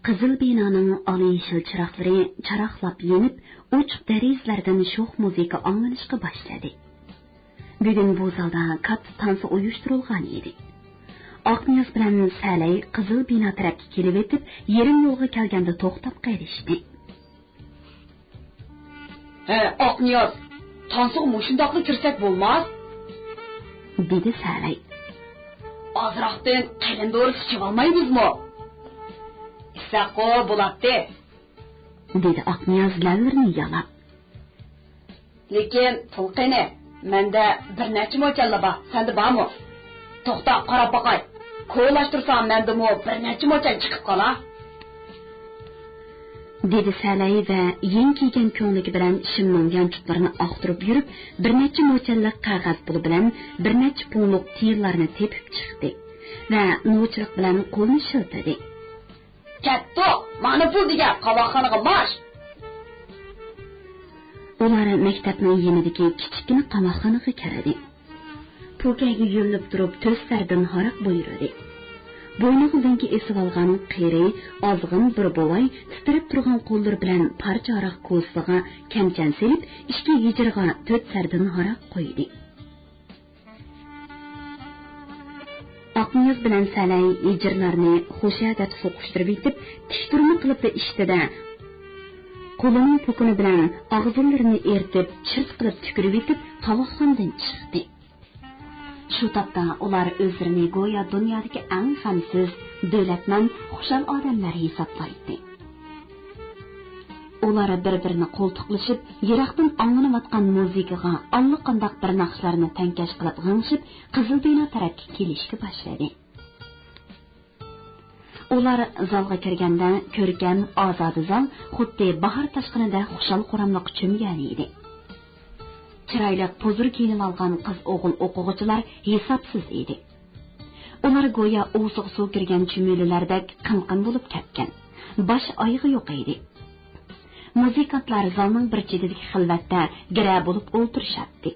Qizil binoning oliyshil chiroqlari charaqlab yenib, ochiq derazlardan sho'x muzika anglanishga boshladi. Bugun bu zalda katta tansi uyushtirilgan edi. Aqniyaz bilan Salay qizil bino tarafga kelib o'tib, yarim yo'lga kelganda to'xtab qolishdi. Aqniyaz, tansiga mushundoqli kirsak bo'lmas? dedi Salay. Azroqdan qalindor ichib olmaymizmi? Isaqo bo'ladi, dedi Aqniyaz lallarini yalab. Lekin to'lqini, menda bir necha mo'challa bor, senda bormi? To'xta, qarab boqay. Qo'llashtirsam menda mo bir necha mo'chal chiqib qolar. dedi Salay va yeng kiygan ko'ngligi bilan shimning yanchuqlarini oqtirib yurib, bir necha mo'challik qog'oz puli bilan bir necha pullik tiyinlarni tepib chiqdi va no'chilik bilan qo'lni shiltadi. Ketto, mana pul degan qavoqxonaga marsh. Ular maktabning yonidagi kichkina qamoqxonaga kirdi. Pulkaga yo'lib turib to'slardan haraq buyurdi. Bo'ynig'idanki esib olgan qiri, ozg'in bir bo'voy titrab turgan qo'llar bilan parcha aroq ko'siga kamchan selib, ishga yijirg'a 4 sardan haraq qo'ydi. Aqniyaz bilan Salay yijirlarni xo'shadat so'qishtirib etib, tishturma qilib ishtida qo'lining pokuni bilan og'zlarini ertib, chirt qilib tukirib etib, qamoqxonadan chiqdi. Shu topda ular o'zlarini go'yo dunyodagi eng g'amsiz, davlatman, xushal odamlar hisoblaydi. Ular bir-birini qo'ltiqlashib, yiroqdan anglanayotgan muzikaga allaqanday bir naqshlarni tankash qilib g'ingshib, qizil bino tarafga kelishga boshladi. Ular zalga kirganda ko'rkam, ozodi zal xuddi bahor tashqinida xushal quramliq cho'mgan edi. Chiroyli pozur kiyinib olgan qiz-o'g'il o'quvchilar hisobsiz edi. Ular go'yo o'siq suv kirgan chumililardek qinqin bo'lib ketgan. Bosh oyog'i yo'q edi. Muzikantlar zalning bir chetidagi xilvatda gira bo'lib o'tirishadi.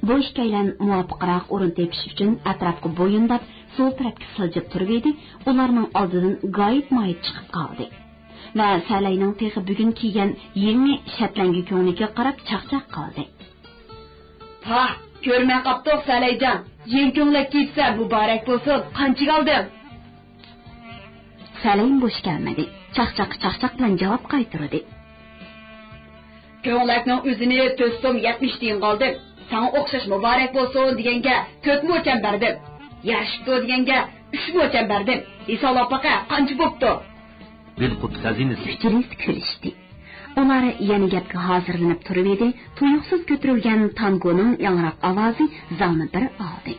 Bu ishkaylan muvofiqroq o'rin tepish uchun atrofga bo'yindab, so'l tarafga siljib turib edi. Ularning oldidan g'oyib-moyib chiqib qoldi. Va Salayning texi bugun kiygan yangi shatlangi ko'ngliga qarab chaqchaq qoldi. Ha, ko'rmay qoptoq Salayjon. Yeng ko'nglik kiysa muborak bo'lsin. Qanchaga oldim? Salay bo'sh kelmadi. Chaqchaq bilan javob qaytardi. Ko'nglakning o'zini 470 tiyin qoldim. Sana o'xshash muborak bo'lsin deganga 4 mo'cham berdim. Yaxshito deganga 3 mo'cham berdim. Hisoblab baqa qancha bo'pti? Dilqut xazinasi fikringiz kulishdi. Ular yana gapga hozirlanib turib edi. Tuyuqsiz ko'tarilgan tangoning yangroq ovozi zalni bir oldi.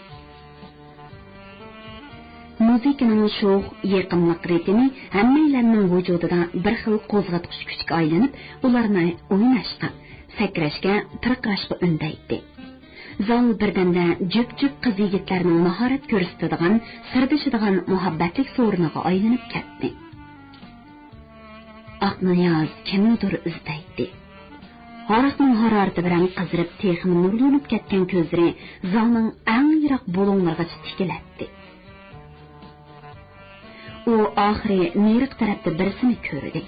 Muzikaning sho'x, yaqinlik ritmi hammalarning vujudida bir xil qo'zg'atqich kuchga aylanib, ularni o'ynashga, sakrashga, tirqirashga undaydi. Zal birdanda jup-jup qiz yigitlarning mahorat ko'rsatadigan, sirdishadigan muhabbatlik so'riniga aylanib ketdi. Aqniyaz kimnidir izlaydi. Haraqning harorati bilan qizirib, texmi nurlanib ketgan ko'zlari zalning eng yiroq bo'lonlargacha tikiladi. U oxiri neriq tarafda birisini ko'rdi.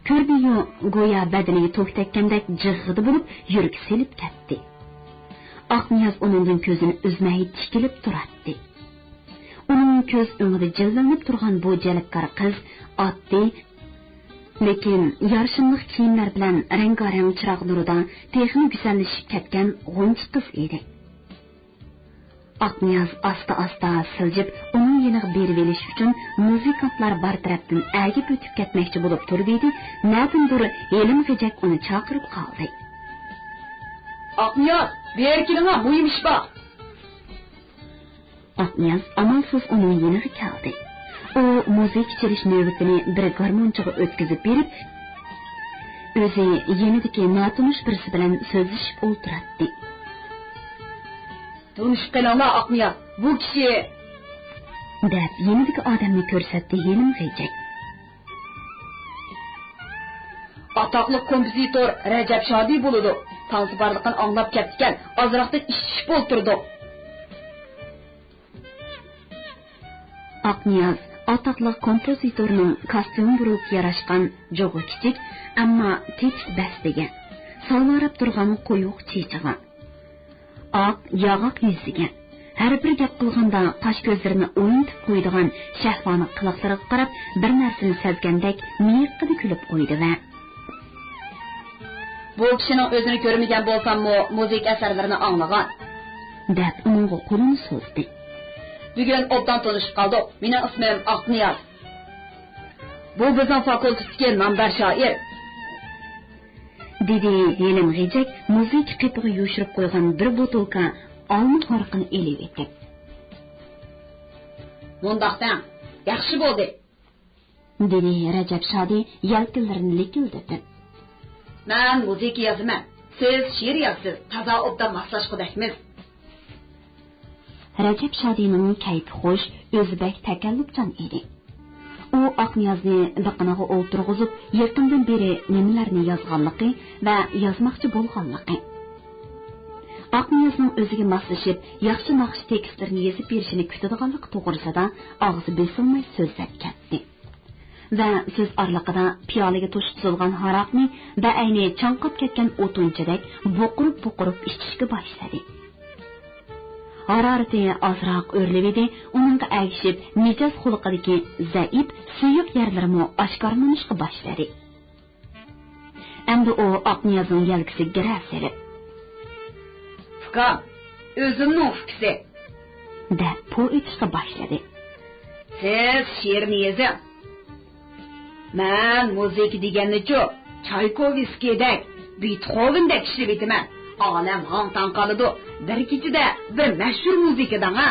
Ko'rdi-yu, go'yo badaniga to'k tekkandek jig'idi bo'lib, yurak selib ketdi. Aqniyaz uningdan ko'zini uzmay tikilib turadi. Uning ko'z o'ngida jillanib turgan bu jalbkor qiz oddiy, lekin yarshimliq kiyimlar bilan rang-barang chiroq nurida texni go'zallashib ketgan g'unchi qiz edi. Aqniyaz asta-asta siljib, uning yeniga berib olish uchun muzikantlar bar tarafdan agib o'tib ketmoqchi bo'lib turdi edi. Nadindir elim g'ijak uni chaqirib qoldi. Aqniyaz, ber kelinglar, muhim ish bor. Aqniyaz amalsiz uning yeniga keldi. U muzik chirish navbatini bir garmonchiga o'tkazib berib, o'zi yenidagi notanish birisi bilan so'zlashib o'tiradi. Tunishib qilinglar Aqniyaz, bu kishi deb yenidagi odamni ko'rsatdi yelim g'ijak. Atoqli kompozitor Rajab Shodiy bo'ladi. Tansibarliqni anglab ketgan, ozroqda ishib o'tirdi. Aqniyaz Ataqlıq kompozitorning kostyum buruq yarashgan jo'g'i kichik, ammo tetik bastiga, salvarab turgan qo'yuq chechiga, oq yog'oq yuziga, har bir gap qilganda qosh ko'zlarini o'yintib qo'ydigan shahvoni qiliqlariga qarab bir narsani sezgandek miyiqqida kulib qo'ydi va bu kishining o'zini ko'rmagan bo'lsam-mu, musiqa asarlarini anglagan deb uningga qo'lini so'zdi. Bugun obdan tanishib qoldik. Mening ismim Aqniyaz. Bu bizning fakultetdagi namdar shoir. Dedi Helim G'ijak musiqa qepig'i yushirib qo'ygan bir butulka olma horqini elib etib. Mundaqdan yaxshi bo'ldi. Dedi Rajab Shodi yelkanlarini likildatib. Men musiqa yozaman. Siz she'r yozsiz. Toza obdan maslashqudakmiz. Rajab Shodining kayfi xush, o'zibek takallubchan edi. U Aqniyozni biqiniga o'ltirg'izib, yaqindan beri nimalarni yozganligi va yozmoqchi bo'lganligi. Aqniyozning o'ziga moslashib, yaxshi naqsh tekstlarni yozib berishini kutadiganligi to'g'risida og'zi besilmay so'zlab ketdi. Va so'z orliqida piyolaga to'shqizilgan haroqni va ayni chanqab ketgan o'tunchadek boqurib ichishga boshladi. Hararati azroq o'rlibidi, uningga agishib, mijoz xulqidagi zaif, suyuq yerlarimi oshkorlanishga boshladi. Endi u Aqniyozning yelkasiga gira serib, "Fuqa, o'zimning fikri" deb po etishga boshladi. "Siz she'rni yozing. Men musiqa deganni-chu, Chaykovskiydak, Beethovendek ishlab etaman. Olam hong-tong qoladi. Bir kechida bir mashhur musiqadan ha."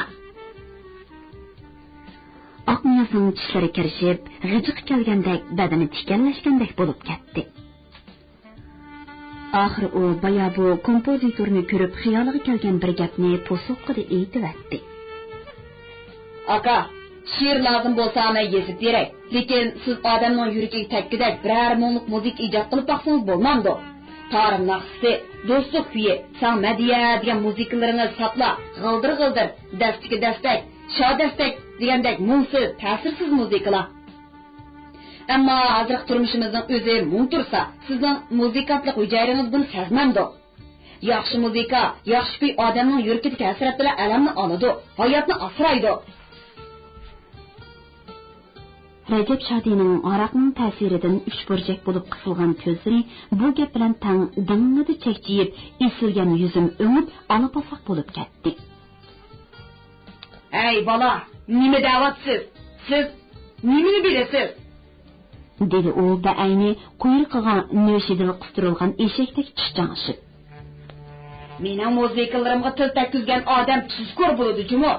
Aqniyozning tishlari kirishib, g'ijiq kelgandek, badani tikanlashgandek bo'lib ketdi. Oxir u baya bu kompozitorni ko'rib xiyoliga kelgan bir gapni po'soqqida aytibdi. "Aka, she'r lozim bo'lsa men yozib beray. Lekin siz odamning yuragiga tekkidek biror mo'nliq musiqa ijod qilib baqsangiz bo'lmamdi. Tarım naqsi, dostluq kuyi, san madiya degan musiqalaringiz sapla, g'ildir, dastiki dastak, shodastak degandek mungsiz, ta'sirsiz musiqalar. Ammo hozirgi turmushimizning o'zi mung tursa, sizning musiqatlik hujayringiz buni sezmamdi. Yaxshi musiqa, yaxshi kuy odamning yuragiga ta'sir bilan alamni oladi, hayotni asraydi. Rajab Shodining aroqning ta'siridan uch burchak bo'lib qisilgan ko'zlari bu gap bilan tang dingida chekchiyib, esilgan yuzim o'ngib, alapasoq bo'lib ketdi. "Ey bola, nima da'vatsiz? Siz nimani bilasiz?" dedi u va ayni quyruqiga no'shidil qistirilgan eshakdek tishjanshib. "Mening musiqalarimga til takkizgan odam tuzkor bo'ladi, jumo.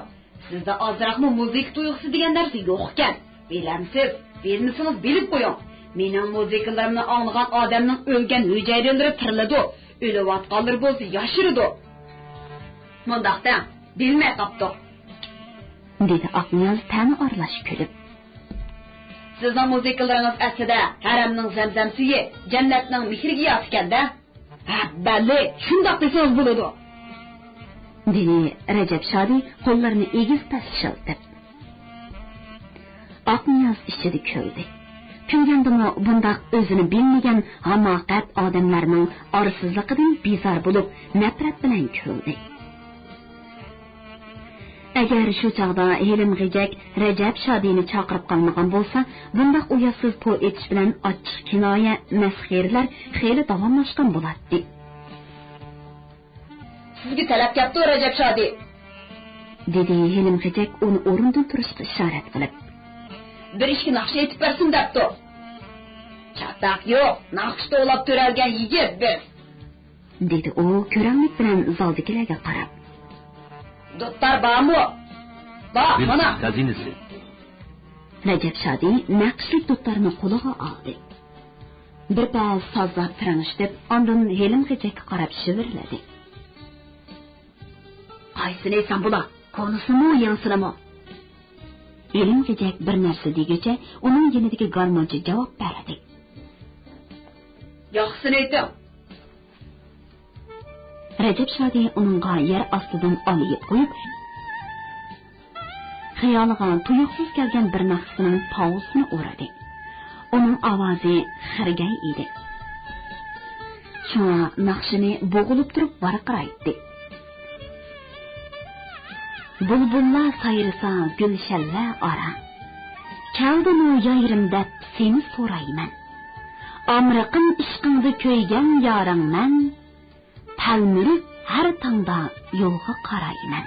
Sizda ozroqmi musiqa tuyg'usi degan narsa yo'q ekan. Bilamsiz, bilmasangiz bilib qo'ying. Mening musiqalarimni anglagan odamning o'lgan hujayraları tiriladi, o'layotganlar bo'lsa yashiradi. Mundaqda bilmay qopdi." dedi Aqniyoz tani orlashib kulib. "Sizning musiqalaringiz aslida haramning zamzam suyi, jannatning mehriga yot ekanda?" "Ha, bali, shundoq desangiz bo'ladi." dedi Rajab Shodi qo'llarini egiz tashlab. Aqniyoz ichida kuldi. Kulgandimi bundaq o'zini bilmagan hamoqat odamlarning orsizligidan bezor bo'lib, nafrat bilan kuldi. Agar shu chog'da Helim G'ijak Rajab Shodini chaqirib qolmagan bo'lsa, bundaq uyatsiz po etish bilan ochiq kinoya, masxirlar xeyli davomlashgan bo'lardi. "Sizga talab kapti Rajab Shodi", dedi Helim G'ijak uni o'rnidan turishga ishorat qilib. "Bir ishga naqsh aytib bersin debdi." "Chataq yo'q, naqshda olib turalgan yigit biz", dedi u ko'ramlik bilan zaldagilarga qarab. "Do'ttar bormi?" "Bor, mana Xazinasi." Rajab Shodi naqshlik do'ttarni qo'liga oldi. Bir ba'z sozlab tiranishib, ondan Helim G'ijakka qarab shivirladi. "Qaysini aysan bular? Konusimi, yansirimi?" Helim G'ijak bir narsa deguncha, uning yonidagi garmonchi javob berdi. "Yaxsini ayting." Rajab Shodi uningga yer ostidan olib qo'yib, xiyoliga tuyuqsiz kelgan bir naqshining pausini uradi. Uning ovozi xirgay edi. Shuna naqshini bo'g'ilib turib varqiraydi. Bulbullar sayrisa gulshanlar ora. Keldimi yayrim deb seni so'rayman. Amriqim ishqingda ko'ygan yoringman. Talmirib har tongda yo'lga qarayman.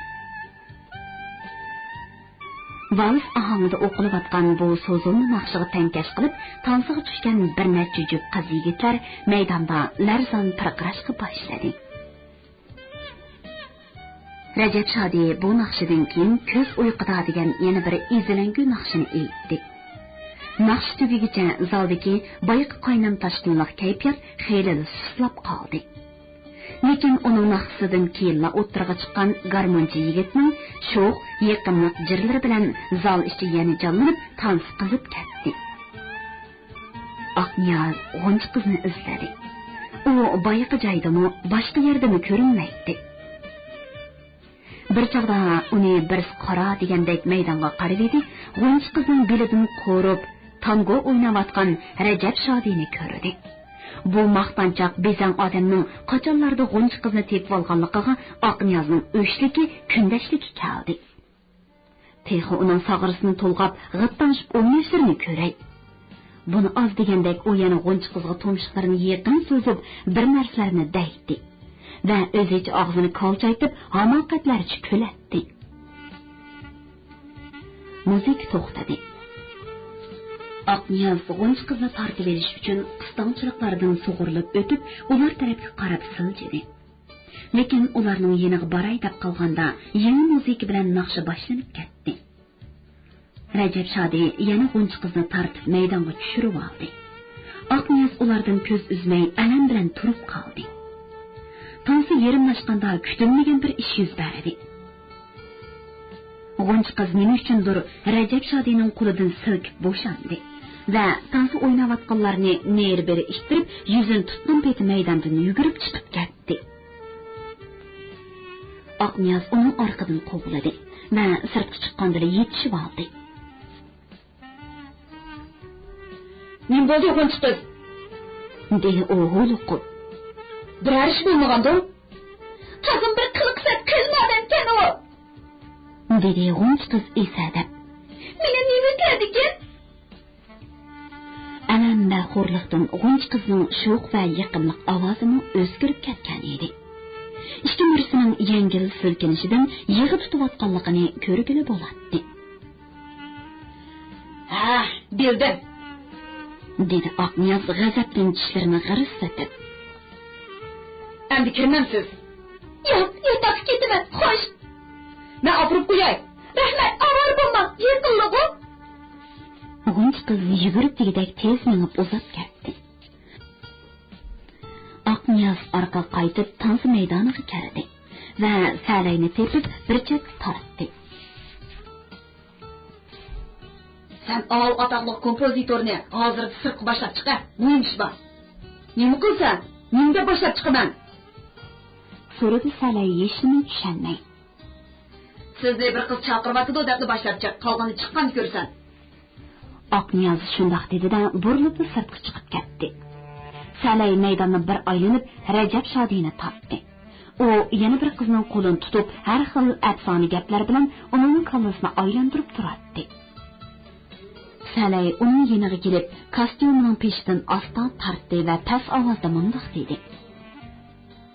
Vals ahangida o'qilayotgan bu so'zilni naqshiga tankash qilib, tansiga tushgan bir necha juft qiz yigitlar maydonda larzon pirqirashga boshladi. Rajab Shodi bu naqshidan keyin ko'z uyquda degan yana bir izilangu naqshini aytdi. Naqsh tugigacha zaldagi bayiq qaynam tashqinliq kayfiyat xeyli suslab qoldi. Lekin uning naqsidan keyinla o'ttirga chiqqan garmonchi yigitning sho'x, yaqinliq jirlari bilan zal ichi yana jonlanib, tans qilib ketdi. Aqniyaz g'unch qizni izladi. U bayiqi joydami, boshqa yerdami ko'rinmaydi. Bir chog'da uni bir qora degandek maydonga qarab edi, g'unch qizning belidan qo'rib, tango o'ynayotgan Rajab Shodini ko'rdi. Bu maqtanchoq bezang odamning qachonlarda g'unch qizni tepib olganligiga Aqniyazning o'shligi, kundashligi keldi. Texo uning sag'risini to'lg'ab, g'ittanishib o'ynashlarini ko'ray. Buni oz degandek u yana g'unch qizga tumshuqlarini yaqin so'zib, bir narsalarni daydi. Va o'zicha og'zini kolchaytib, hamoqatlarcha kulatdi. Muzik to'xtadi. Aqniyaz g'unch qizni tortib olish uchun qistonchiliklardan sug'urilib o'tib, ular tarafga qarab siljidi. Lekin ularning yeniga baray deb qolganda, yangi muzika bilan naqshi boshlanib ketdi. Rajab Shodi yana g'unch qizni tortib maydonga tushirib oldi. Aqniyaz ulardan ko'z uzmay alam bilan turib qoldi. Tansi yerimlashganda kutilmagan bir ish yuz berdi. G'unch qiz nima uchundir Rajab Shodining qo'lidan silkib bo'shandi va tansi o'ynayotganlarni ner-beri ishtirib, yuzini tutgan peti maydondan yugurib chiqib ketdi. Aqniyaz uning orqadan quvladi va sirtga chiqqanda yetishib oldi. "Men bo'ldi g'unch qiz?" dedi u g'uluqib. "Biror ish bo'lmaganda? Tag'in bir qiliqsa qilmadan ekan u." dedi g'unch qiz esadab. "Meni nima qiladigan?" Alamda xo'rliqdan g'unch qizning sho'x va yaqinliq ovozini o'zgarib ketgan edi. Ikki mursining yengil silkinishidan yig'i tutayotganligini ko'rgili bo'ladi. "Ha, bildim," dedi Aqniyaz g'azabdan tishlarini g'irsatib. "Endi kirmamsiz?" "Yo'q, yo'q, ketaman, xo'sh." "Men opirib qo'yay. Rahmat, avval bo'lmam, yaqinlig'im." G'unch qiz yugurib degidek tez minib uzab ketdi. Aqniyaz orqa qaytib tansi maydoniga kirdi va salayni tepib bir chet tortdi. "Sen ol atoqli kompozitorni hozir sirqqa boshlab chiqa. Nima ish bor? Nima qilsan? Ningda boshlab chiqaman?" so'radi Salay yeshini tushunmay. "Sizni bir qiz chaqiryapti deb boshlab chiq, qolgani chiqqan ko'rsan." Aqniyaz shundoq dedi-da, burilib sirtga chiqib ketdi. Salay maydonni bir aylanib Rajab Shodini topdi. U yana bir qizning qo'lini tutib, har xil afsona gaplar bilan uning qallasini aylantirib turardi. Salay uning yeniga kelib, kostyumining peshidan asta tortdi va past ovozda mundoq dedi: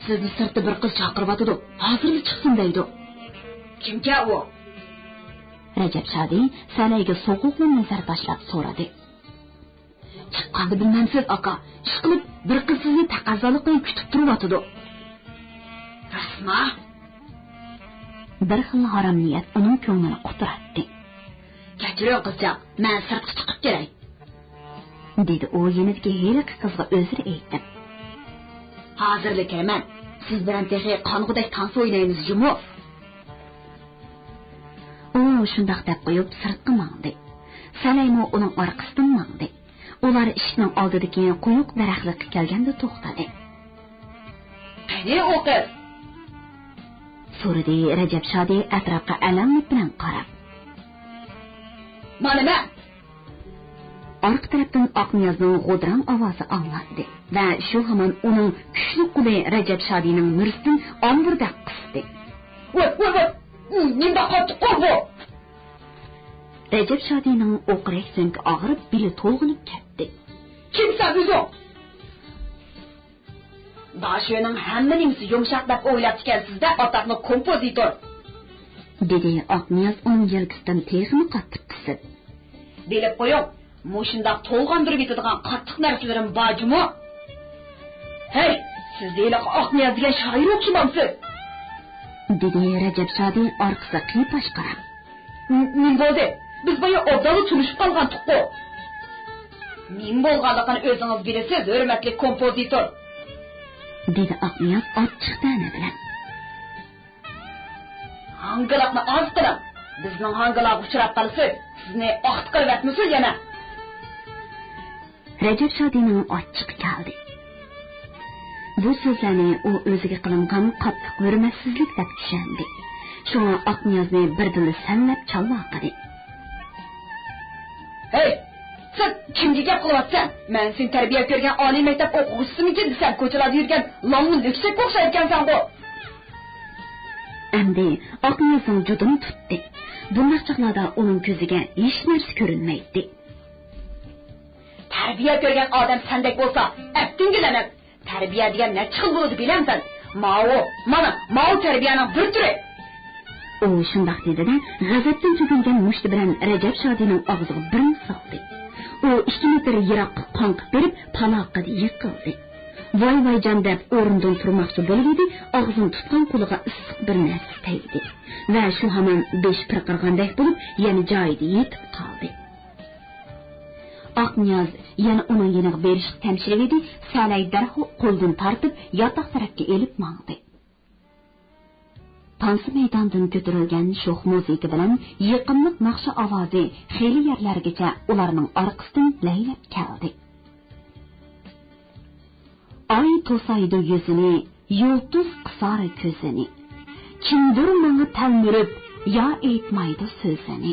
"Sizni sirtda bir qiz chaqiryapti, hozir chiqsin deydi." "Kimga u?" Rajab Shodi Salayga so'qoqli nazar tashlab so'radi. "Chiqqanini bilmamsiz, aka. Ishqilib bir qiz sizni taqozolik qilib kutib turyapti." "Rasma?" Bir xil harom niyat uning ko'nglini quturadi. "Kechiring qizcha, men sirtga chiqib kelay," dedi u yenidagi heliq qizga o'zri aytib. "Hozirlikayman. Siz bilan texi qong'udek tansi o'ynaymiz, jumu." U shundoq deb qo'yib sirtqa mangdi. Salaymo uning orqasidan mangdi. Ular eshikning oldidagi quyuq daraxtlikka kelganda to'xtadi. "Qani o qiz?" so'radi Rajab Shodi atrofga alamlik bilan qarab. Mana men. Arka tarafdan Aqniyozning g'o'drang ovozi anglandi va shu hamon uning kuchli qo'li Rajab Shodining mursidan ombirda qisdi. Voy, nima qotib qoldi? Rajab Shodining o'qirek so'nggi og'rib, bili to'lg'inib ketdi. Kimsan o'zing? Dashoning hamma nimasi yumshoq deb o'ylab ekansiz-da, otaqli kompozitor. Dedi Aqniyoz uning yelkasidan texni qattiq qisib. Bilib qo'ying, mushundaq to'lg'andirib yetadigan qattiq narsalarim bormi? Hey, siz deylik Aqniyoz degan shoir o'qishmamsiz? Dedi Rajab Shodi orqasiga qiyipash qarab. Nim bo'ldi? Biz boya odamni tunishib qolgan-ku. Nim bo'lganligini o'zingiz bilasiz, hurmatli kompozitor. Dedi Aqniyoz ochiq ta'na bilan. Hangilarni oz qiling. Bizning hangilar uchrab qolsa, sizni oqit qilyapmisiz yana? Rajab Shodining ochiq keldi. Bu so'zlarni u o'ziga qilingan qattiq hurmatsizlik deb tushundi. Shunga Aqniyozni birdan sanlab challoqadi. Hey, sen kimga gap qilyapsan? Men sen tarbiya ko'rgan oliy maktab o'quvchisiman desam, ko'chalarda yurgan lomni yuksak o'xshayotgansan bu. Endi Aqniyozning judini tutdi. Bunday chaqlarda uning ko'ziga hech narsa ko'rinmaydi. Tarbiya ko'rgan odam sendek bo'lsa, aftingilana. Tarbiya degan nechta xil bo'ladi bilamsan? Mao tarbiyaning bir turi. U shundoq dedi-da, g'azabdan cho'kilgan mushti bilan Rajab Shodining og'ziga birin soldi. U 2 metr yiroqqa qonqib berib, panoqqa yiqildi. Voy deb o'rnidan turmoqchi bo'ldi, og'zini tutgan qo'liga issiq bir narsa tegdi va shu hamon besh pirqirgandek bo'lib, yana joyida yetib qoldi. Aqniyoz yana uning yeniga berish tamshirib edi, Salay darhol qo'ldan tortib, yotoq tarafga elib mangdi. Tansi maydondan ko'tarilgan sho'x musiqa bilan yiqimliq naqsha ovozi xeyli yerlargacha ularning orqasidan laylab keldi. Ay to'saydi yuzini, yulduz qisar ko'zini. Kimdir menga talmurib, yo aytmaydi so'zini.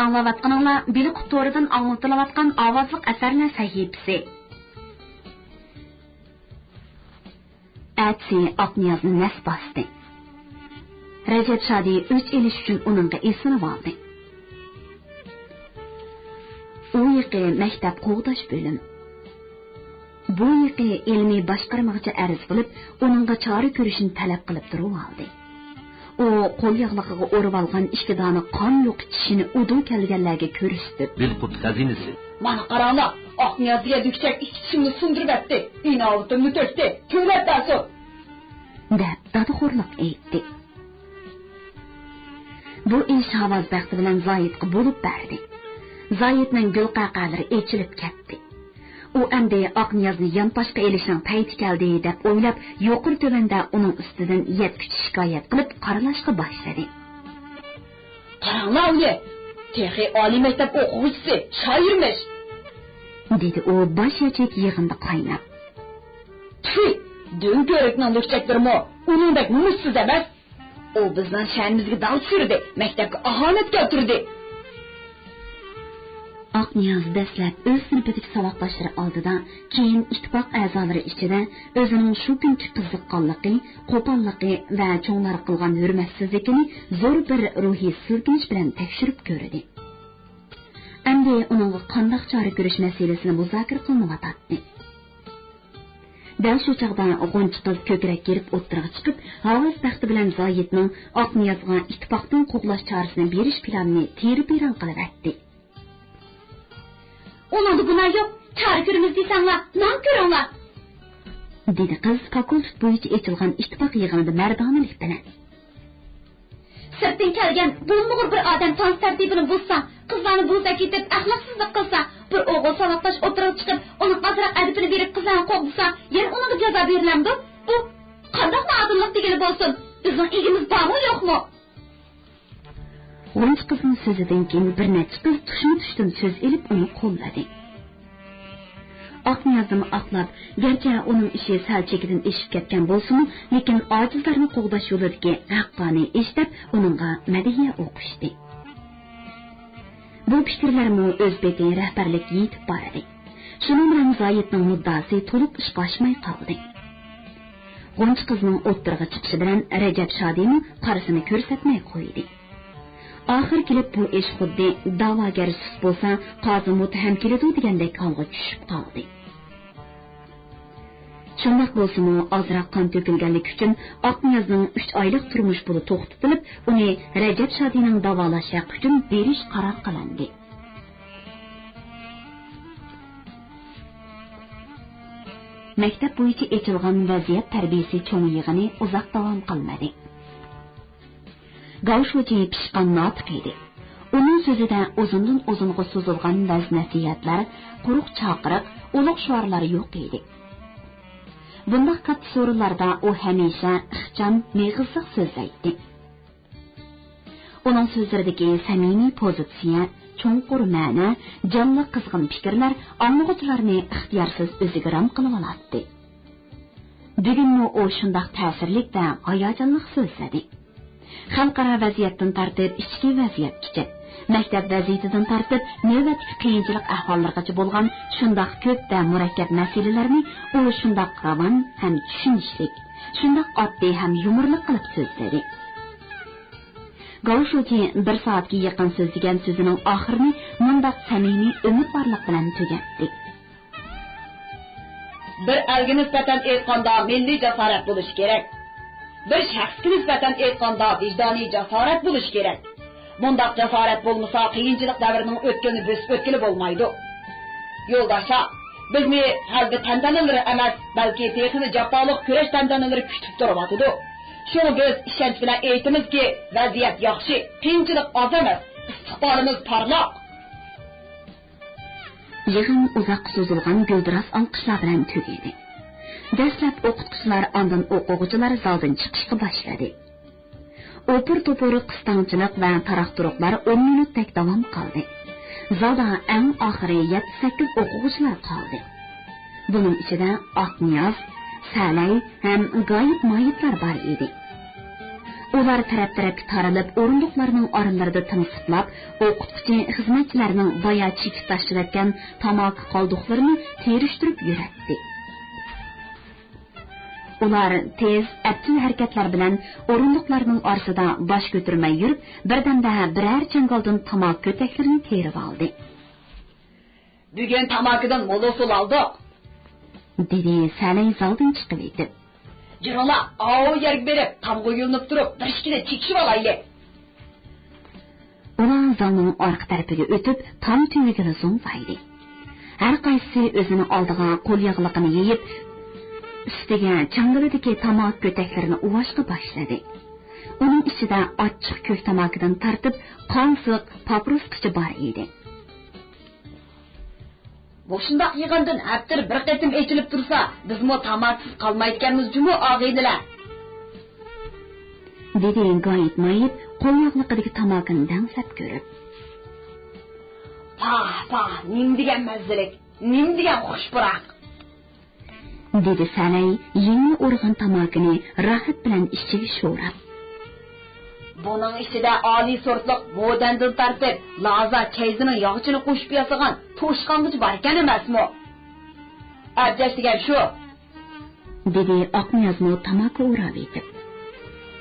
Anglavatqaninglar Bili Qutoridan anglatilayotgan ovozliq asarlar sahifasi. Atsi Aqniyozni nas bosdi. Rajab Shodi o'ch elish uchun uningga esini oldi. U yiqi maktab qo'g'dash bo'lim. Bu yiqi ilmiy boshqarmoqchi arz qilib, uningga chora ko'rishini talab qilib turib oldi. U qo'l yog'lig'iga o'rib olgan 2 dona qon yo'q tishini udu kelganlarga ko'rsatdi. Bilqut xazinasi. Mana qaranglar, Aqniyozga dukchak 2 tishimni sundirib atdi. Inovatimni to'kdi. Ko'latasi. Deb dadxo'rlik aytdi. Bu ish havas baxti bilan Zoyidga bo'lib berdi. Zoyidning gulqaqalari echilib ketdi. U endi Aqniyozni yonboshqa elishning payti keldi deb o'ylab, yo'qir tövanda uning ustidan yetkuch shikoyat qilib qaralashga boshladi. Qaranglar uni, texi oliy maktab o'quvchisi, shoirmish, dedi u bosh yachik yig'inda qaynab. Dün ko'rikning do'kchakdirmi? Uningdek mushsiz emas. U bizning sha'nimizga dal tushirdi, maktabga ahonat keltirdi. Aqniyoz dastlab o'z sinfidagi saboqdoshlari oldida, keyin ittifoq a'zolari ichida o'zining shu kunchi qiziqqonligi, qo'polligi va cho'nglar qilgan hurmatsizligini zo'r bir ruhiy silkinish bilan tekshirib ko'rdi. Endi uning qanday chora ko'rish masalasini muzokara qilyapti. Dal shu chaqda G'onchi qiz ko'krak kerib o'ttirg'i chiqib, havas baxti bilan Zoyidning Aqniyozga ittifoqdan qo'g'lash chorasini berish planini terib-eran qilib aytdi. Onun günah yok, çare körümüz deysanglar, non ko'ringlar, dedi qiz fakultet bo'yicha etilgan ittifoq yig'inida mardonalik bilan. Sirtdan kelgan bo'lmag'ur bir odam tons tartibini buzsa, qizlarni buzda ketib axloqsizlik qilsa, bir o'g'il savatlash o'tirib chiqib, uni azroq adibini berib qizlarni qo'g'disa, yana uning jazo berilamdi. Bu qanday adillik degani bo'lsin? Bizning egimiz bormi, yo'qmi? G'onchi qizning so'zidan keyin bir necha qiz tushdan so'z elib uni qo'lladi. Akniyaz'ımı aklab, gerçi onun işi sel çekidin eşip ketken bolsunmu, lekin acizlarını qoğdaş yoludaki haqqani eşitip, onunla mediye okuştu. Bu fikirlerimi öz beti rehberlik yetip baradi. Şunun bilen Zayit'nin muddası tolup işqa aşmay qaldı. Gonç kızının o'ttirg'i chiqishi bilan Rajab Shodiymi qarasini ko'rsatmay qo'ydi. Oxir kelib bu ish xuddi da'vogarsiz bo'lsa, qozi muttaham keladi degandek holga tushib qoldi. Shundoq bo'lsa-mu, ozroq qon to'kilganlik uchun Oqniyozning 3 oylik turmush puli to'xtatilib, uni Rajab Shodiyning davolash haqqi uchun berish qaror qilindi. Maktab bo'yicha echilgan vaziyat tarbiyasi cho'ng yig'ini uzoq davom qilmadi. Gavshoji pishqan notiq edi. Uning so'zida uzundan uzunga so'zilgan vaz-nasihatlar, quruq chaqiriq, ulug' shuarlar yo'q edi. Bunday katta so'rinlarda u hamisha ixcham, meg'izliq so'zlaydi. Uning so'zlaridagi samimiy pozitsiya, cho'nqur ma'no, jonli qizg'in fikrlar anglag'uvchilarni ixtiyorsiz o'ziga ram qilib oladi. Bugunmi u shunday ta'sirlik va hayajonli so'zladi. Xalqaro vaziyatdan tortib ichki vaziyatgacha, maktab vaziyatidan tortib navbatdagi qiyinchilik ahvollargacha bo'lgan shunday ko'p va murakkab masalalarni u shunday ravon ham tushunishlik, shunday oddiy ham yumorlik qilib so'zladi. Gavshoji 1 soatga yaqin so'zlagan so'zining oxirini mundaq samimiy umidvorlik bilan tugatdi. Bir elga nisbatan aytganda milliy jasorat bo'lishi kerak. Bir shaxsga nisbatan aytganda vijdoniy jasorat bo'lishi kerak. Bundaq jasorat bo'lmasa, qiyinchilik davrining o'tgani bosib o'tkili bo'lmaydi. Yo'ldasha, bizni harbiy tantanalari emas, balki texnik jafoliq kurash tantanalari kutib turibdi. Shuni biz ishonch bilan aytamizki, vaziyat yaxshi, qiyinchilik oz emas, istiqbolimiz porloq. Yig'in uzoq so'zilgan guldiras olqishlar bilan tugadi. Dastlab o'qituvchilar, ondan o'quvchilar zaldan chiqishga boshladi. O'pir-to'pir qistongchilik va taraqturuqlar 10 minutdek davom qildi. Zalda eng oxiri 7-8 o'quvchilar qoldi. Buning ichida Oqniyoz, Salay ham g'oyib moyitlar bor edi. Ular taraf-tarafga tarilib, o'rindiqlarning oralarida tinsiqlab, o'qituvchi xizmatchilarning boya chekib tashlayotgan tamaki qoldiqlarini terishtirib yuratdi. Ular tez, abjil harakatlar bilan o'rindiqlarning orasida bosh ko'tarmay yurib, birdanda biror changaldan tamaki ko'taklarini terib oldi. Bugun tamakidan mo'l sul oldik, dedi Salay zaldan chiqib etib. Jirola, o yerga berib, tamga yo'linib turib, bir ishkini chekishib olaylik. Ular zalning orqa tarafiga o'tib, tam tüviga zo'ng'aydi. Har qaysi o'zini oldiga qo'l yog'liqini yeyib, ustiga changaladagi tamaki ko'taklarini uvashga boshladi. Uning ichida ochiq ko'k tamakidan tortib, qonsiq papirosgacha bor edi. Bu shundoq yig'indan haftir bir qatim echilib tursa, bizmo tamaksiz qolmaydiganmiz jumu og'iydilar. Dedi G'oyib Mayib qo'l yog'liqidagi tamakini dangsab ko'rib. Pah, nim degan mazzilik, nim degan xushpuroq. Dedi Salay yengil urg'an tamakini rohat bilan ichiga sho'rab. Buning ichida oliy sortliq modandan tortib, laza chayzining yog'chini qo'shib yasagan to'shqong'ich bor ekan emasmi? Abjash degan shu. Dedi Oqniyozmi tamaki urab etib.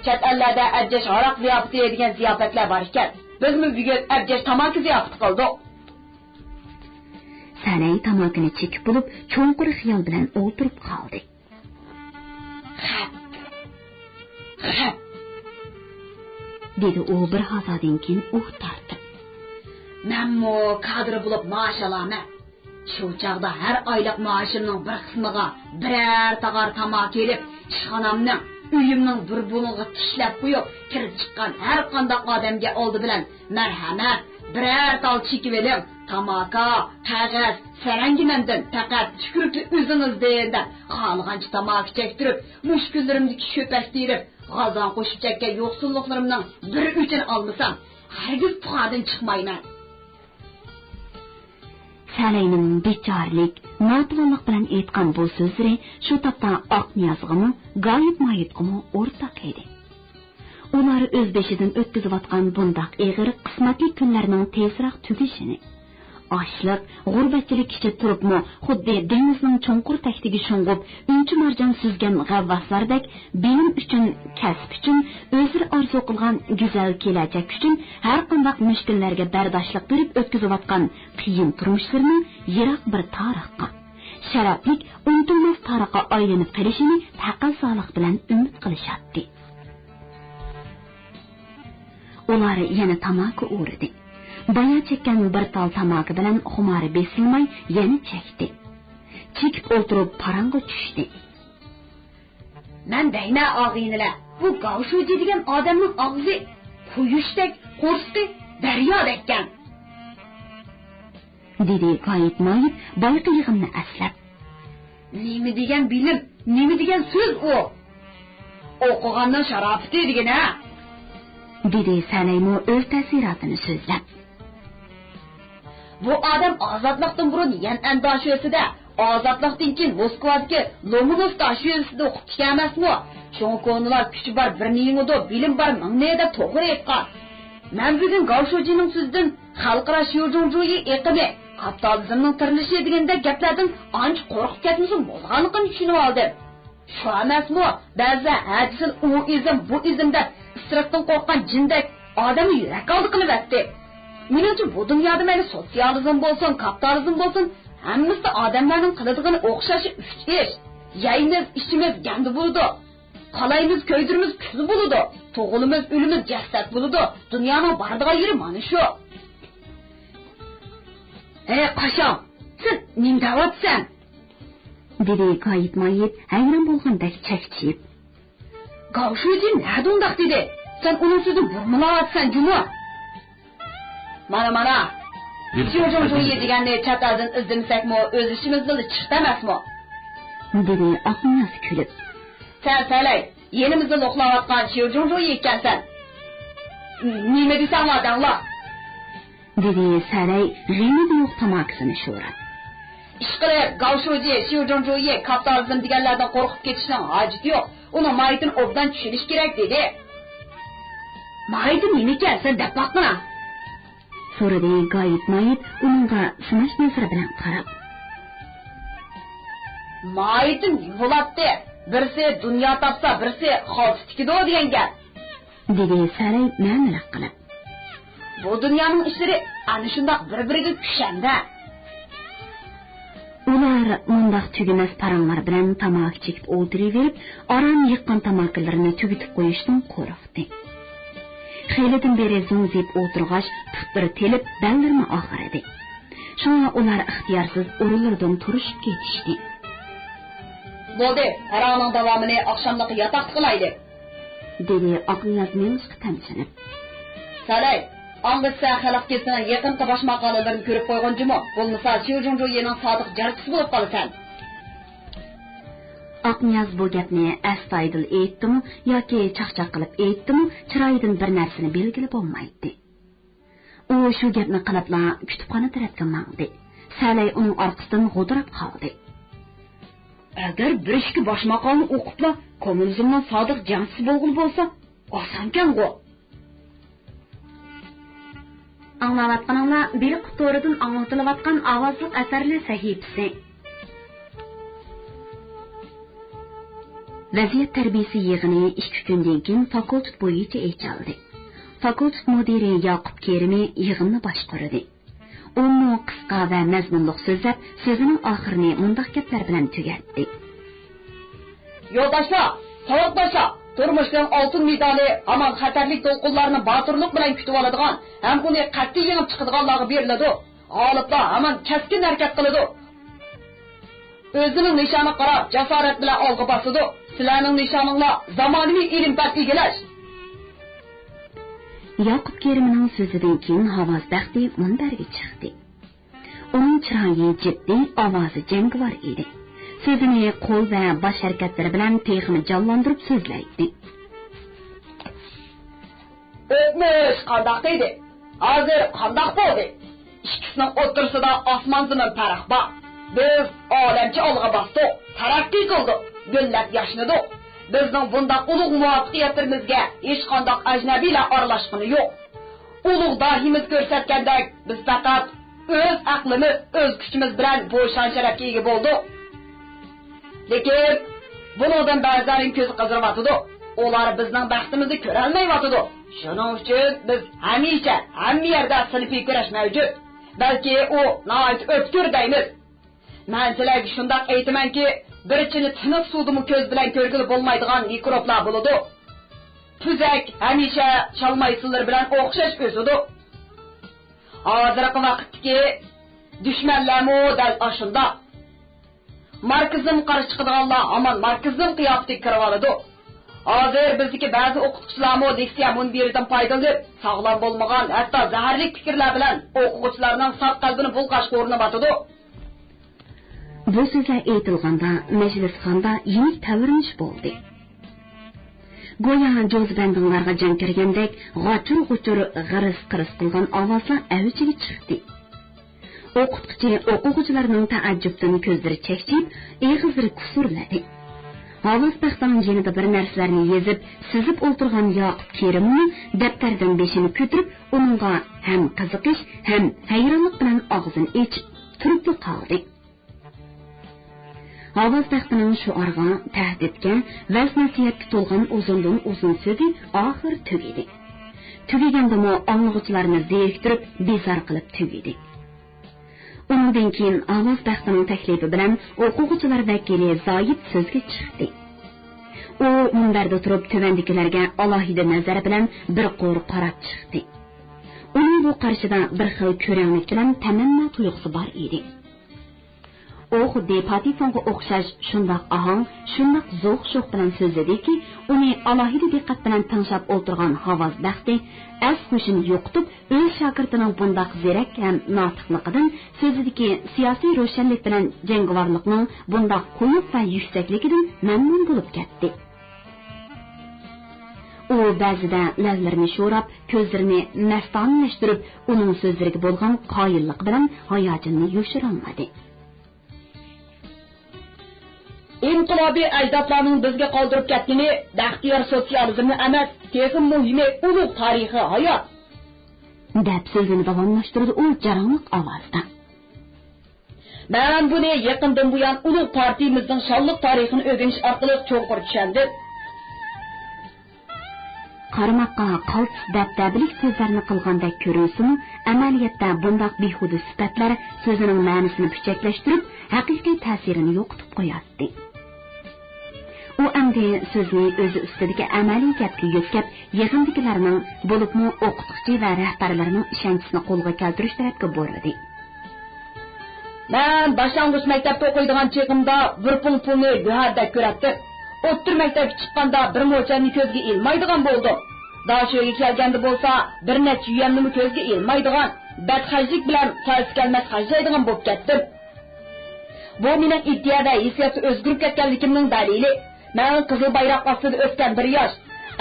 Chet ellarda abjash aroq ziyofati degan ziyofatlar bor ekan. Bizmi bugun abjash tamaki ziyofati qildik. Salay tamakini chekib bo'lib, cho'nqur xiyol bilan o'tirib qoldi. Dedi u bir hazodan keyin tortib. Menmo kadri bo'lib maosh olaman. Shu chaqda har oylik maoshimning bir qismiga biror tag'ar tamaki elib, ishxonamning, uyimning bir bo'lug'iga tishlab qo'yib, kirib chiqqan har qanday odamga oldi bilan marhamat, biror tal chekib elim, tamaka, qog'oz, sarangimandan faqat shukrukli o'zingizdan deb xohlagancha tamaki chektirib, mushkullarimni ko'paytirib, g'azon qo'shib chekkan yo'qsulliklarimning bir uchini olmasam, hargiz puxadan chiqmayman. Salayning bechorlik, noto'g'rilik bilan aytgan bu so'zlari shu topda Oqniyozg'imi, G'oyib Moyitg'imi o'rtaq edi. Ular o'z beshidan o'tkazayotgan bundoq eg'ir qismatli kunlarning tezroq tugishini, ochliq, g'urbatchilik ichida turibmi, xuddi dengizning cho'nqur taktiga sho'ng'ib, uncha marjon suzgan g'avvoslardek bilim uchun, kasb uchun, o'zlari orzu qilgan go'zal kelajak uchun har qanday mushkullarga bardoshlik berib o'tkazayotgan qiyin turmushlarini yiroq bir tarixga, sharaflik, unutilmas tarixga aylanib qolishini taqozolik bilan umid qilishadi. Ular yana tamaki o'rdi. Baya chekkan bir tal tamaki bilan xumori besilmay yana chekdi. Chekib o'tirib parangga tushdi. Men deyna og'iynilar, bu Gavshuji degan odamning og'zi quyushdek, qo'rqdi, daryodek ekan. Dedi G'oyib Moyit boyqa yig'imni aslab. Nima degan bilim, nima degan so'z u? O'qigandan sharofati degan-a? Dedi Salaymo o'z ta'sirotini so'zlab. Bu odam ozodlikdan burun yan andoshyosida, ozodlikdan keyin Moskvadagi Lomonosov dashyo'sida o'qitgan emasmi? Shunga ko'nlar kuchi bor bir ningida bilim bor mingni deb to'g'ri aytgan. Men bugun Gavshujining so'zidan xalqaro shiyojunjuyi eqimi, kapitalizmning tirilishi deganda gaplardan ancha qo'rqib ketmishim bo'lganligini tushunib oldim. Shu emasmi? Ba'zi hadisil u izm bu izmda isrofdan qo'rqqan jindek odamni yurak oldi qilyapti. Menimcha bu dunyoda mayli sotsializm bo'lsin, kapitalizm bo'lsin, hammasi odamlarning qiladigan o'xshashi uch ish. Yayimiz, ishimiz gandi bo'ldi. Qalayimiz, ko'ydirimiz kuzi bo'ldi. Tug'ilimiz, o'limiz jasad bo'ldi. Dunyoning boradigan yeri mana shu. Ey qashom, sen nima da'vatsan? Dedi G'oyib Moyit hayron bo'lgandek chakchib. Gavshuji nada undaq dedi? Sen uning so'zini burmalayapsan, juma. Mana. Shiyojunjuyi deganni chatdan izdinsakmi, o'z ishimizni chiqdi emasmi? Dedi Oqniyoz kulib. Sen Salay, yenimizda uxlayotgan Shiyojunjuyi ekansan. Nima desan odamlar? Dedi Salay g'iymat yo'q tamakisini sho'rab. Ishqilib, Gavshuji, Shiyojunjuyi kapitalizm deganlardan qo'rqib ketishning hojati yo'q. Uni Moyitni obdan tushirish kerak dedi. Moyitni nima ekan deb baqma. So'radi G'oyib Moyit uningga sinash nazari bilan qarab. Moyitni bo'ladi. Birsi dunyo topsa, birsi xos tikidi degan gap. Dedi Salay ma'niliq qilib. Bu dunyoning ishlari ana shundoq bir-biriga kushanda. Ular mundaq tugimas paranglar bilan tamak chekib o'tiraverib, aram yiqqan tamaklarini tugitib qo'yishdan qo'rqdi. Xeylidan beri zo'zib o'tirg'ach, tutbiri telib, ballarni og'irdi. Shunga ular ixtiyorsiz o'rinlaridan turishib ketishdi. Bo'ldi, haroning davomini oqshomlik yotoq qilaylik. Dedi Oqniyoz Nemishga tamchinib. Salay, Ang'itsa xalq kesini yaqinqa bosh maqolalarini ko'rib qo'yganjimi? Bo'lmasa Shiyojunjuyining sodiq jarchisi bo'lib qolasan. Oqniyoz bu gapni astoydil aytdimi yoki chaqchaq qilib aytdimi, chiroyidan bir narsani belgilab bo'lmaydi. U shu gapni qilibla kutubxona tarafga mangdi. Salay uning orqasidan g'o'dirab qoldi. Agar bir ishki bosh maqolni o'qibla kommunizmning sodiq jangchisi bo'lg'il bo'lsa, osonkan-ku. Anglayotganinglar bir qutoridan anglatilayotgan ovozli asarlar sahifasi. Vaziyat tarbiyasi yig'ini 2 kundan keyin fakultet bo'yicha echildi. Fakultet mudiri Yoqub Kerimi yig'inni boshqardi. U qisqa va mazmunli so'zlab, so'zining oxirini mundaq gaplar bilan tugatdi. Yo'ldoshlar, savoddoshlar, turmushning oltin medali amal xatarlik to'lqinlarni botirlik bilan kutib oladigan, ham uni qat'iy yengib chiqadiganlarga beriladi. G'oliblar hamon kaskin harakat qiladi. O'zining nishoniga qarab, jasorat bilan olg'a bosadi. Sizlarning nishoninglar zamonaviy ilm-fan egallash. Yoqub Kerimning so'zidan keyin Havas Baxti munbarga chiqdi. Uning chiroyi jiddiy, ovozi jangovar edi. So'zini qo'l va bosh harakatlari bilan texni jonlantirib so'zlaydi. O'tmish qandoq edi? Hozir qandoq bo'ldi? İkisining o'rtasida osmon zamin farq bor. Biz olamcha olg'a bosdik, taraqqiy qildik, gullab yashnadik. Bizning bunday ulug' muvaffaqiyatimizga hech qanday ajnabiylar aralashgani yo'q. Ulug' dohimiz ko'rsatgandek, biz faqat o'z aqlimiz, o'z kuchimiz bilan bu shon sharafga ega bo'ldik. Lekin bundan ba'zilarning ko'zi qiziryotdi. Ular bizning baxtimizni ko'ra olmayotdi. Shuning uchun biz hamisha hamma yerda sinfiy kurash mavjud. Balki u noit o'tkir deymiz. Men sizlarga shunday aytamanki, birichini tiniq suvdimi ko'z bilan ko'rgili bo'lmaydigan mikroblar bo'ladi. Tuzak hamisha chalmaysizlar bilan o'xshash o'sadi. Hozirgi vaqtdagi dushmanlarmi dal ashunda. Markazim qarshi chiqadiganlar hamon markazim qiyofatiga kirib oladi. Hozir bizdagi ba'zi o'qituvchilarmi leksiya munbiridan foydalanib, sog'lom bo'lmagan, hatto zaharli fikrlar bilan o'quvchilarning sog' qalbini bulg'ashga urinib. Bu so'zlar aytilganda majlisxonda yirik tavrinish bo'ldi. Go'yo jozibandonlarga jon kirgandek g'ochur-g'uchur g'iris-qiris qilgan ovozlar avjiga chiqdi. O'qituvchi o'quvchilarning taajjubdan ko'zlari chekchib, eg'izlari kusurladi. Hovuz taxtaning yanida bir narsalarni yezib, sizib o'tirgan Yoqub Kerimni daftardan beshini ko'tarib, uningga ham qiziqish, ham hayronlik bilan og'zini ochib turib qoldi. Hovuz taxtaning shu arg'a tahdidga, vaz-nasiyatga to'lgan uzun so'zi oxir tugadi. Tugagandami anglag'uvchilarni zeriktirib, bezor qilib tugadi. Undan keyin ovoz taxtining taklifi bilan o'quvchilar vakili Zoid so'zga chiqdi. U munbarda turib tuvandikilarga alohida nazar bilan bir qo'r qarab chiqdi. Uning bu qarshida bir xil ko'ranglik bilan tamanno tuyg'usi bor edi. U xuddi patifonga o'xshash shundoq ahang, shundoq zo'q-sho'q bilan so'zladiki, uni alohida diqqat bilan tinglab o'tirgan Havoz baxti as xushini yo'qitib, o'z shogirdining bundoq zerak ham notiqligidan, so'zidagi siyosiy ro'shanlik bilan jangovarlikning bundoq quyuq va yuksakligidan mamnun bo'lib ketdi. U ba'zida lablarini sho'rab, ko'zlarini mastonlashtirib, uning so'zlariga bo'lgan qoyillik bilan hayotinni yoshira olmadi. İnqilobiy ajdodlarning bizga qoldirib ketgani baxtiyor sotsializmni emas, texim muhimi ulug' tarixiy hayot. deb so'zini davomlashtirdi u jaranglik ovozda. Men buni yaqindan buyon ulug' partiyamizning shonliq tarixini o'rganish orqali cho'nqur tushundim. Qarmoqqa qaltis dabdabilik so'zlarni qilgandek ko'rinsin, amaliyotda bundoq behuda sifatlar so'zining ma'nosini pichaklashtirib, haqiqiy ta'sirini yo'qotib qo'yadi. U endi so'zni o'zi ustidagi amaliy gapga yo'tkab, yig'indagilarning, bo'libmi o'qituvchi va rahbarlarning ishonchisini qo'lga keltirish tarafga boradi. Men boshlang'ich maktabda o'qiydigan chaqimda bir pulni go'harda ko'ratdim. O'ttir maktabga chiqqanda bir mo'lchanni ko'zga ilmaydigan bo'ldi. Dashoga kelganda bo'lsa, bir necha yuyamni ko'zga ilmaydigan, badxajlik bilan falsi kelmas hajlaydigan bo'lib ketdim. Bu mening iddiyoda hissiyati o'zgarib ketganligimning dalili. Men qizil bayroq ostida o'sgan bir yosh,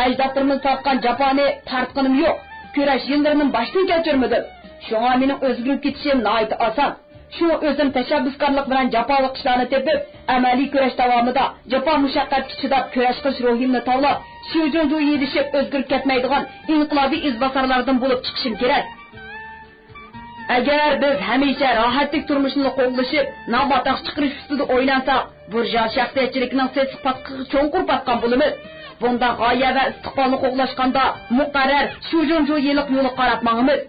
ajdodlarimiz tortgan jafoni tartqinim yo'q. Kurash yillarining boshdan kechirmadim. Shunga mening o'zgarib ketishim nihoyat oson. Shu o'zim tashabbuskorlik bilan jafoli qishlarni tepib, amaliy kurash davomida jafo mushaqqatga chidab kurash qilish ruhimni tavlab, shu jo'ndu yedishib o'zgarib ketmaydigan inqilobiy izbosarlardan bo'lib chiqishim kerak. Agar biz hamisha rohatlik turmushni qo'llashib, navbataq chiqarish ustida o'ylansak, burja shaxsiyatchilikning sesib patqiga cho'nqur patgan bo'lamiz. Bunda g'oya va istiqbolni qo'llashganda muqarrar shu jo'ndu yiliq yo'li qaratmamiz.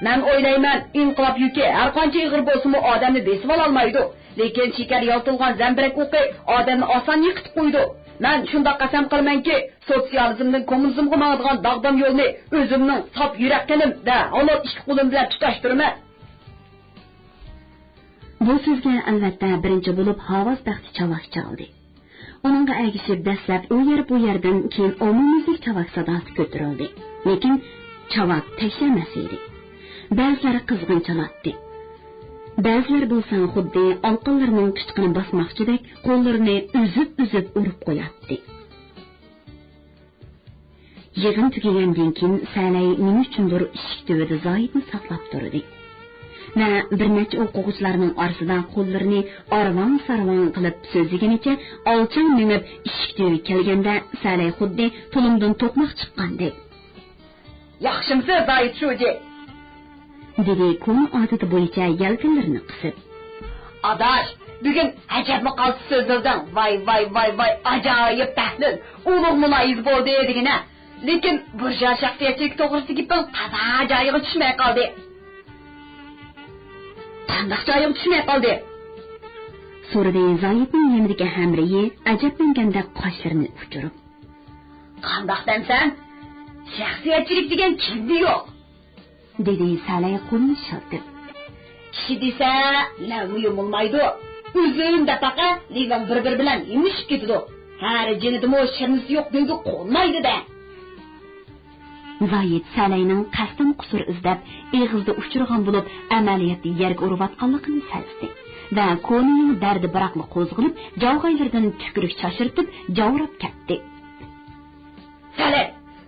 Men o'ylayman, inqilob yuki har qancha ig'ir bo'lsa-mu odamni besib olmaydi. Lekin shikar yoltilgan zambirak o'qi odamni oson yiqitib qo'ydi. Men shunda qasam qilmanki, sotsializmning kommunizmga mangadigan dog'dam yo'lni o'zimning sop yurak qilimda olib ikki qo'lim bilan tutashtiraman. Bu so'zga albatta birinchi bo'lib Havoz baxti chavoq chaldi. Uningga ergishib dastlab u yer bu yerdan keyin umumiylik chavoq sadosi ko'tarildi. Lekin chavoq tashlamas edi. Ba'zilari qizg'in chaladi. Ba'zilar bo'lsa xuddi olqinlarning qichqini bosmoqchidek qo'llarini uzib urib qo'yadi. Yig'in tugagandan keyin Salay nima uchundir eshik tubida Zoidni saqlab turdi. va bir necha o'quvchilarning orasida qo'llarini arvon sarvon qilib so'zlagunicha olchang minib eshikka kelganda Salay xuddi tulumdan to'qmoq chiqqandek. Yaxshimisiz, Zoyit sho'ji? dedi kun odati bo'yicha yelkanlarini qisib. Adash, bugun ajabmi qaltis so'zlading. Voy, ajoyib tahlil. Ulug' muloyiz bo'ldi degina. Lekin burja shaxsiyatchilik to'g'risida gaping taza joyiga tushmay qoldi. Qanday joyiga tushmay qoldi? So'radi Zoyitning yemidagi hamriyi ajablanganda qoshlarini uchirib. Qanday densan? Shaxsiyatchilik degan kimda yo'q? dedi Salay qo'lini shiltib. Kishi desa, lavi yumulmaydi. O'zimda taqa, lekin bir-bir bilan yemishib ketadi. Har jinidimi shirnisi yo'q dega qo'lmaydi-da. Zoyit Salayning qasddan qusur izlab, eg'izda uchirgan bo'lib, amaliyotda yerga urayotganligini sezdi. Va ko'nining dardi biroqli qo'zg'ilib, javg'aylardan tukurik chashirtib, javrab ketdi. Salay,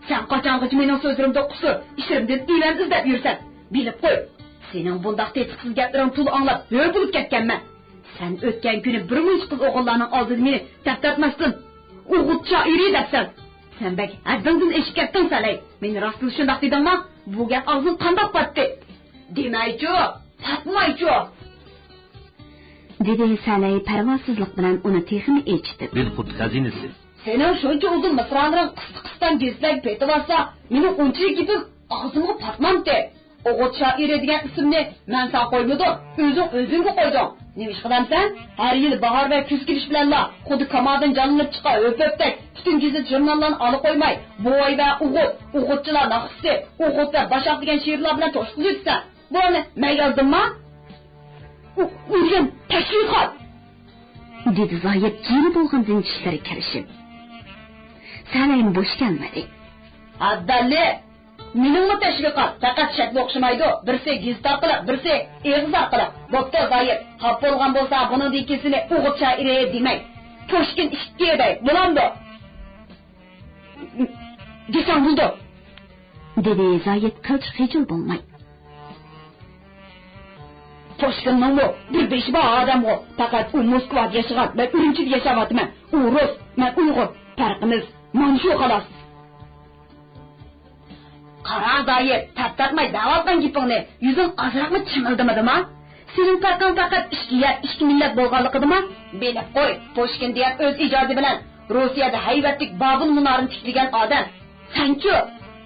sen qachongacha mening so'zlarimda qusur, ishimdan ilan izlab yursan, bilib qo'y. Sening bundaq tetsiz gaplaring tul anglab, ho'l bo'lib ketganman. Sen o'tgan kuni bir muncha qiz o'g'illarning oldida meni taptatmasdin. O'g'it shoiri debsan. Sen bak, azdingdan eshib ketding Salay. Men rostli shundoq dedimmi? Bu gap og'zing qandoq patdi? Demaychi, tatmaychi. dedi Salay parvosizlik bilan uni texini echitib. Bilqut xazinasi. Sening shuncha uzun misralarning qisqa-qisqadan gezlab petvarsa, meni uncha gapim og'zimga patmamdi. O'g'it shoiri degan ismni men sen qo'ymadim, o'zingga qo'yding. Nima ish qilamsan? Har yil bahor va kuz kelish bilanla xuddi kamodan jonlanib chiqar, o'pibdak, butun gazet jurnallarni olib qo'ymay, bo'y va o'g'itchilar naqsi, o'g'it va bashaq degan she'rlar bilan to'shqizsan. Buni men yozdimmi? O'zim tashviqot. dedi Zoyit jini bo'lgandan tishlari kirishib. Salay bo'sh kelmadi. Addalli, meningmi tashviqot? Faqat shakli o'xshamaydi. Birsi gazet orqali, birsi eg'iz orqali. Bo'pti Zoyit, xop bo'lgan bo'lsa, buni dekisini o'g'it shoiri demay. Pushkin ishtiday, bo'landi. Desam bo'ldi. dedi Zoyit qilch xijil bo'lmay. Pushkinning bu bir beshba odam o. Faqat u Moskvada yashagan, men Urumchida yashayapman. U rus, men uyg'ur. Farqimiz mana shu xolos. Qara Zoyit, tattatmay davolgan gapingni, yuzing azroqmi chimildimadimi? Sening farqing faqat ikki millat bo'lganligidimi? Bilib qo'y, Pushkin degan o'z ijodi bilan Rossiyada haybatlik Babul munorini tiklagan odam. Sen-ku,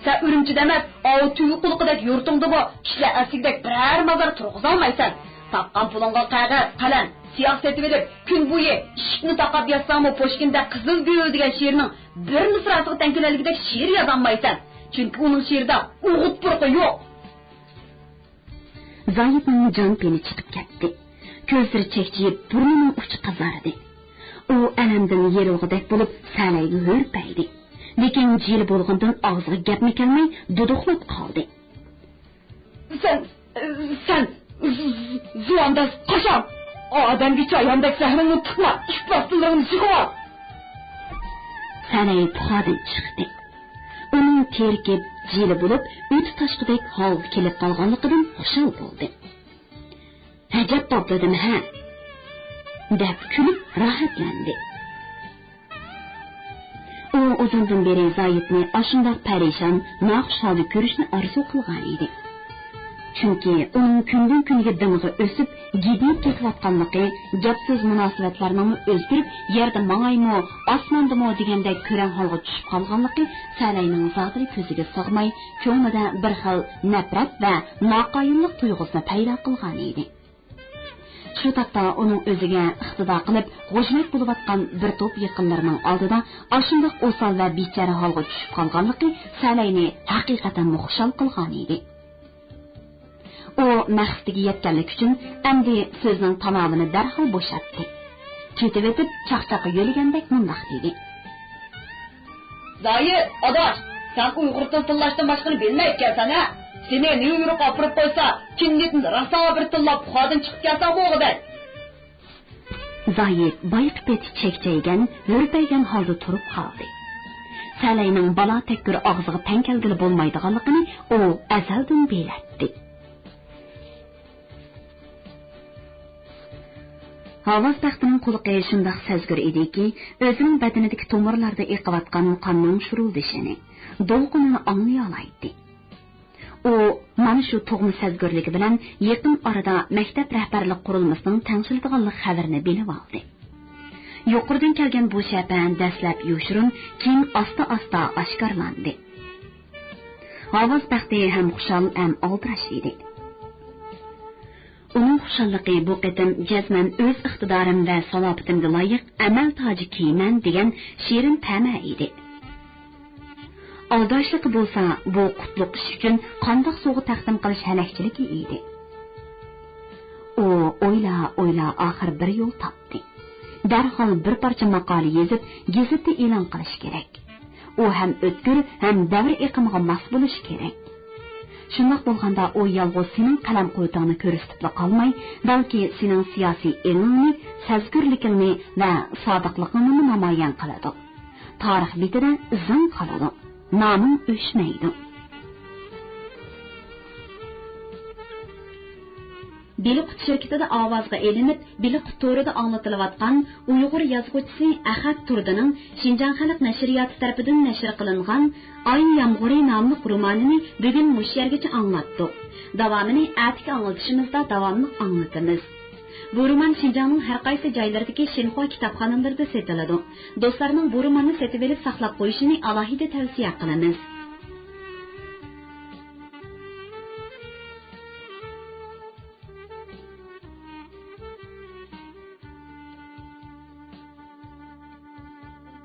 sen Urumchida emas, Oltuy qulqidagi yurtingda bu kishilar asigdek biror mazar turg'iza olmaysan. Topgan pulingga qog'oz, qalam, siyosat edib, kun bo'yi ishni taqab yozsam-u Pushkinda Qizil gul degan she'rning bir misrasiga tankilaligidek she'r yozolmaysan. Chunki uning she'rida o'g'it turqi yo'q. Zoyitning jon peni chiqib ketdi. Ko'zlari chekchiyib, burnining uchi qizardi. U alamdan yerilg'idek bo'lib, Salayga hurpaydi. Lekin jil bo'lgandan og'ziga gapni kelmay, duduqlab qoldi. Sen zuvandas qasham, odamga choyondak zahrini tutma, ifloslarni chiqar. Salay puxadan chiqdi. Uning terkib jili bo'lib, o'ti tashqidek hol kelib qolganligidan xushal bo'ldi. Ajab topladim ha, deb kulib rohatlandi. U uzundan beri Zoyitni ashundoq parishon, noxush holda ko'rishni orzu qilgan edi. Chunki uning kundan kunga dimig'i o'sib, gidib ketayotganligi, gapsiz munosabatlarning o'zgarib, yerda mangaymo, osmondamo degandek ko'ran holga tushib qolganligi Salayning zotli ko'ziga sig'may, ko'nglida bir xil nafrat va noqoyillik tuyg'usini paydo qilgan edi. Shu taqda uning o'ziga iqtidor qilib, g'ujmat bo'layotgan bir to'p yaqinlarining oldida ashundoq o'sal va bechara holga tushib qolganligi Salayni haqiqatan xushal qilgan edi. U maqsadiga yetganlik uchun endi so'zning tamomini darhol bo'shatdi. Ketib o'tib, chaqchaqa yo'ligandek mundoq dedi. Zoyit, adash, sen uyg'ur tillashdan boshqani bilmay ekansan-a? Seni Nyu-Yorkga olib qo'ysa, kimlikni raso bir tillab xodim chiqib kelsan bo'g'ida. Zoyit boyiqib chekchaygan, hurpaygan holda turib qoldi. Salayning balo takkur og'ziga tankalgili bo'lmaydiganligini u azaldan bilatdi. Havas taxtining quluqi shundoq sezgir ediki, o'zining badanidagi tomirlarda eqiyotgan qonning shuruldishini, dolqinini anglay olaydi. U mana shu tug'ma sezgirligi bilan yaqin orada maktab rahbarlik qurilmasining tangshildiganlik xabarini bilib oldi. Yuqoridan kelgan bu shapan dastlab yoshirin, keyin asta-asta oshkorlandi. Havas taxti ham xushal, ham oltirash edi. Uning xushalligi bu qitim jazman o'z iqtidorim va salobatimga loyiq amal toji kiyman degan shirin ta'ma edi. Aldashligi bo'lsa, bu qutlug' ish uchun qandoq sovg'a taqdim qilish halakchiligi edi. U o'yla oxir bir yo'l topdi. Darhol bir parcha maqola yozib, gazetda e'lon qilish kerak. U ham o'tkir, ham davr iqimiga mos bo'lishi kerak. Shundoq bo'lganda u yolg'iz sening qalam qo'ytingni ko'rsatib qolmay, balki sening siyosiy ilmingni, sezgirligingni va sodiqligingni namoyon qiladi. Tarix betida izing qoladi, noming o'chmaydi. Biliqut şirketida ovozga elinib, Biliqut to'rida anglatilayotgan Uyg'ur yozuvchisi Ahad Turdining Shinjon xalq nashriyoti tomonidan nashr qilingan Ay yomg'iri nomli romanini bugun mush yergacha anglatdik. Davomini atigi anglatishimizda davomli anglatamiz. Bu roman Shinjonning har qaysi joylaridagi Shinxo kitobxonalarida sotiladi. Do'stlarning bu romanni sotib olib saqlab qo'yishini alohida tavsiya qilamiz.